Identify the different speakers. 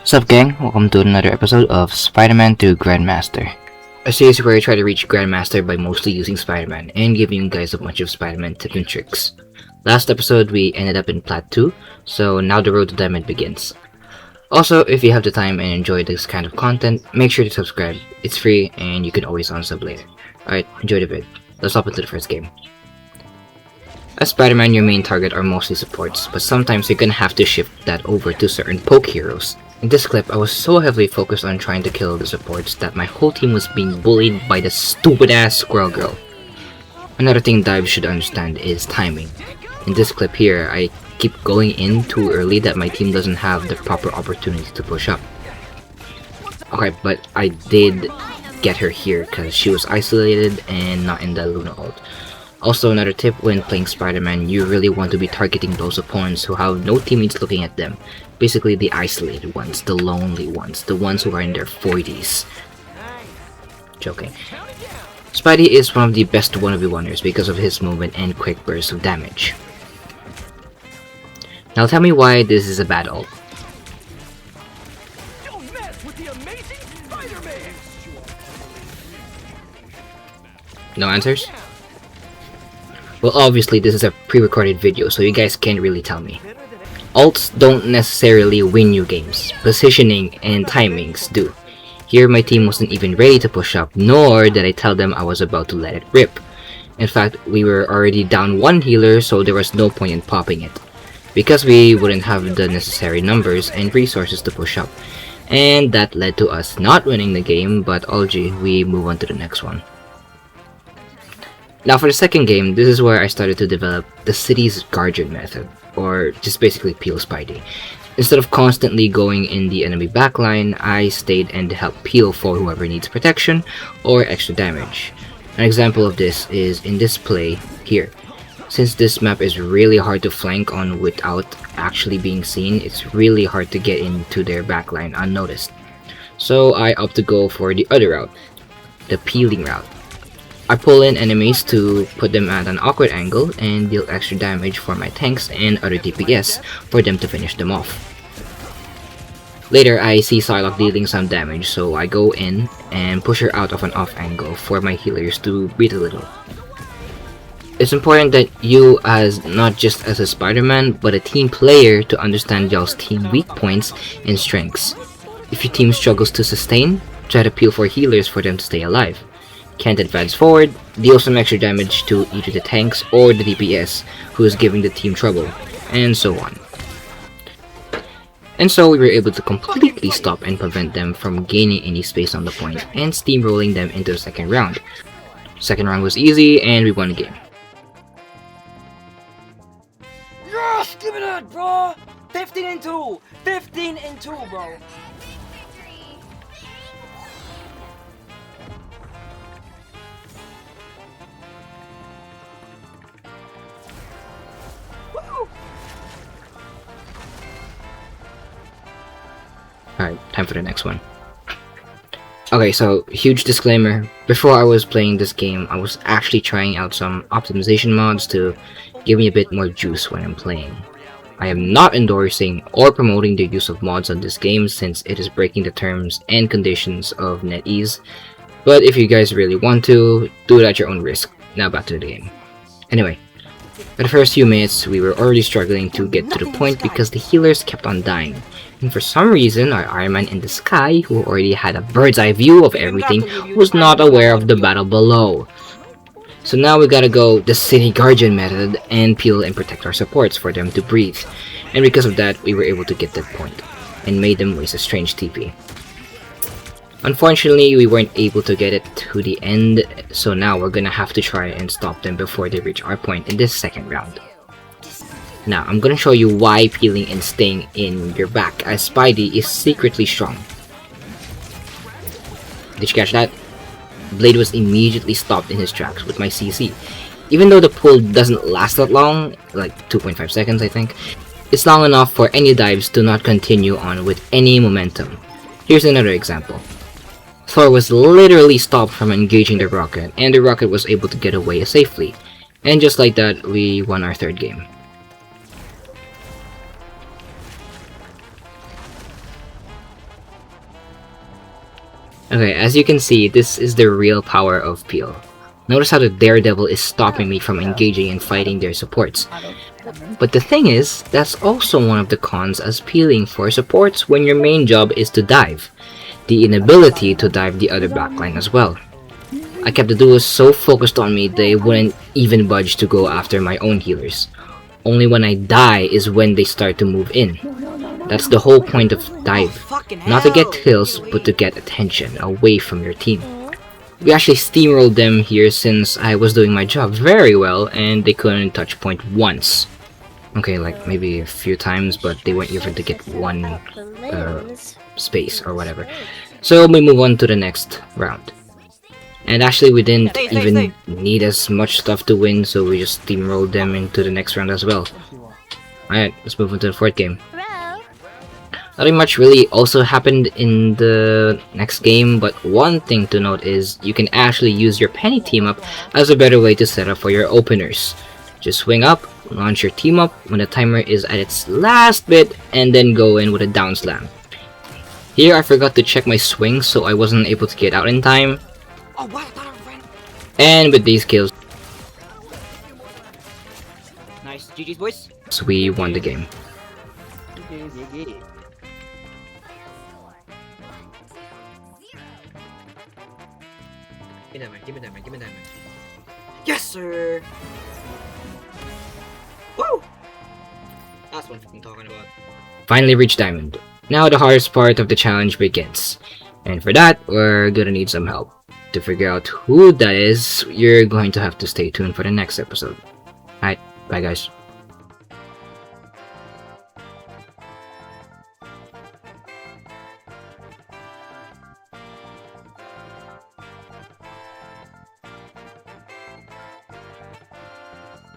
Speaker 1: What's up, gang? Welcome to another episode of Spider-Man to Grandmaster, a series where I try to reach Grandmaster by mostly using Spider-Man and giving you guys a bunch of Spider-Man tips and tricks. Last episode we ended up in Plat 2, so now the road to Diamond begins. Also, if you have the time and enjoy this kind of content, make sure to subscribe. It's free and you can always unsub later. Alright, enjoy the vid. Let's hop into the first game. As Spider-Man, your main target are mostly supports, but sometimes you're gonna have to shift that over to certain poke heroes. In this clip, I was so heavily focused on trying to kill the supports that my whole team was being bullied by the stupid-ass squirrel girl. Another thing Dive should understand is timing. In this clip here, I keep going in too early that my team doesn't have the proper opportunity to push up. Okay, but I did get her here because she was isolated and not in the Luna ult. Also, another tip when playing Spider-Man, you really want to be targeting those opponents who have no teammates looking at them. Basically the isolated ones, the lonely ones, the ones who are in their 40s. Joking. Spidey is one of the best 1v1ers because of his movement and quick bursts of damage. Now tell me why this is a bad ult.
Speaker 2: Don't mess with the amazing Spider-Man!
Speaker 1: No answers? Well, obviously this is a pre-recorded video, so you guys can't really tell me. Ults don't necessarily win you games. Positioning and timings do. Here my team wasn't even ready to push up, nor did I tell them I was about to let it rip. In fact, we were already down one healer, so there was no point in popping it, because we wouldn't have the necessary numbers and resources to push up. And that led to us not winning the game, but OG, we move on to the next one. Now for the second game, this is where I started to develop the city's guardian method, or just basically peel Spidey. Instead of constantly going in the enemy backline, I stayed and helped peel for whoever needs protection or extra damage. An example of this is in this play here. Since this map is really hard to flank on without actually being seen, it's really hard to get into their backline unnoticed. So I opt to go for the other route, the peeling route. I pull in enemies to put them at an awkward angle and deal extra damage for my tanks and other DPS for them to finish them off. Later, I see Psylocke dealing some damage, so I go in and push her out of an off angle for my healers to breathe a little. It's important that you, as not just as a Spider-Man, but a team player, to understand y'all's team weak points and strengths. If your team struggles to sustain, try to peel for healers for them to stay alive. Can't advance forward, deal some extra damage to either the tanks or the DPS who is giving the team trouble, and so on. And so we were able to completely stop and prevent them from gaining any space on the point and steamrolling them into the second round. Second round was easy and we won the game.
Speaker 2: Yes! Give me that, bro! 15 and 2! 15 and 2, bro!
Speaker 1: Alright, time for the next one. Okay, so huge disclaimer. Before I was playing this game, I was actually trying out some optimization mods to give me a bit more juice when I'm playing. I am not endorsing or promoting the use of mods on this game since it is breaking the terms and conditions of NetEase, but if you guys really want to, do it at your own risk. Now back to the game. Anyway, for the first few minutes, we were already struggling to get to the point because the healers kept on dying. And for some reason, our Iron Man in the sky, who already had a bird's eye view of everything, was not aware of the battle below. So now we gotta go the city guardian method and peel and protect our supports for them to breathe. And because of that, we were able to get that point and made them waste a strange TP. Unfortunately, we weren't able to get it to the end, so now we're gonna have to try and stop them before they reach our point in this second round. Now, I'm gonna show you why peeling and staying in your back, as Spidey is secretly strong. Did you catch that? Blade was immediately stopped in his tracks with my CC. Even though the pull doesn't last that long, like 2.5 seconds I think, it's long enough for any dives to not continue on with any momentum. Here's another example. Thor was literally stopped from engaging the rocket, and the rocket was able to get away safely. And just like that, we won our third game. Okay, as you can see, this is the real power of peel. Notice how the Daredevil is stopping me from engaging and fighting their supports. But the thing is, that's also one of the cons as peeling for supports when your main job is to dive. The inability to dive the other backline as well. I kept the duos so focused on me they wouldn't even budge to go after my own healers. Only when I die is when they start to move in. That's the whole point of dive. Not to get kills, but to get attention away from your team. We actually steamrolled them here since I was doing my job very well and they couldn't touch point once. Okay, like maybe a few times, but they weren't even to get one space or whatever. So we move on to the next round. And actually we didn't even need as much stuff to win, so we just steamrolled them into the next round as well. Alright, let's move on to the fourth game. Nothing much really also happened in the next game, but one thing to note is you can actually use your penny team up as a better way to set up for your openers. Just swing up, launch your team up when the timer is at its last bit, and then go in with a down slam. Here I forgot to check my swing, so I wasn't able to get out in time. And with these kills,
Speaker 2: Nice, GG's boys.
Speaker 1: so we won the game.
Speaker 2: Give me that man. Yes, sir. Woo! That's what I'm talking about.
Speaker 1: Finally reached Diamond. Now the hardest part of the challenge begins. And for that, we're gonna need some help. To figure out who that is, you're going to have to stay tuned for the next episode. Alright, bye guys.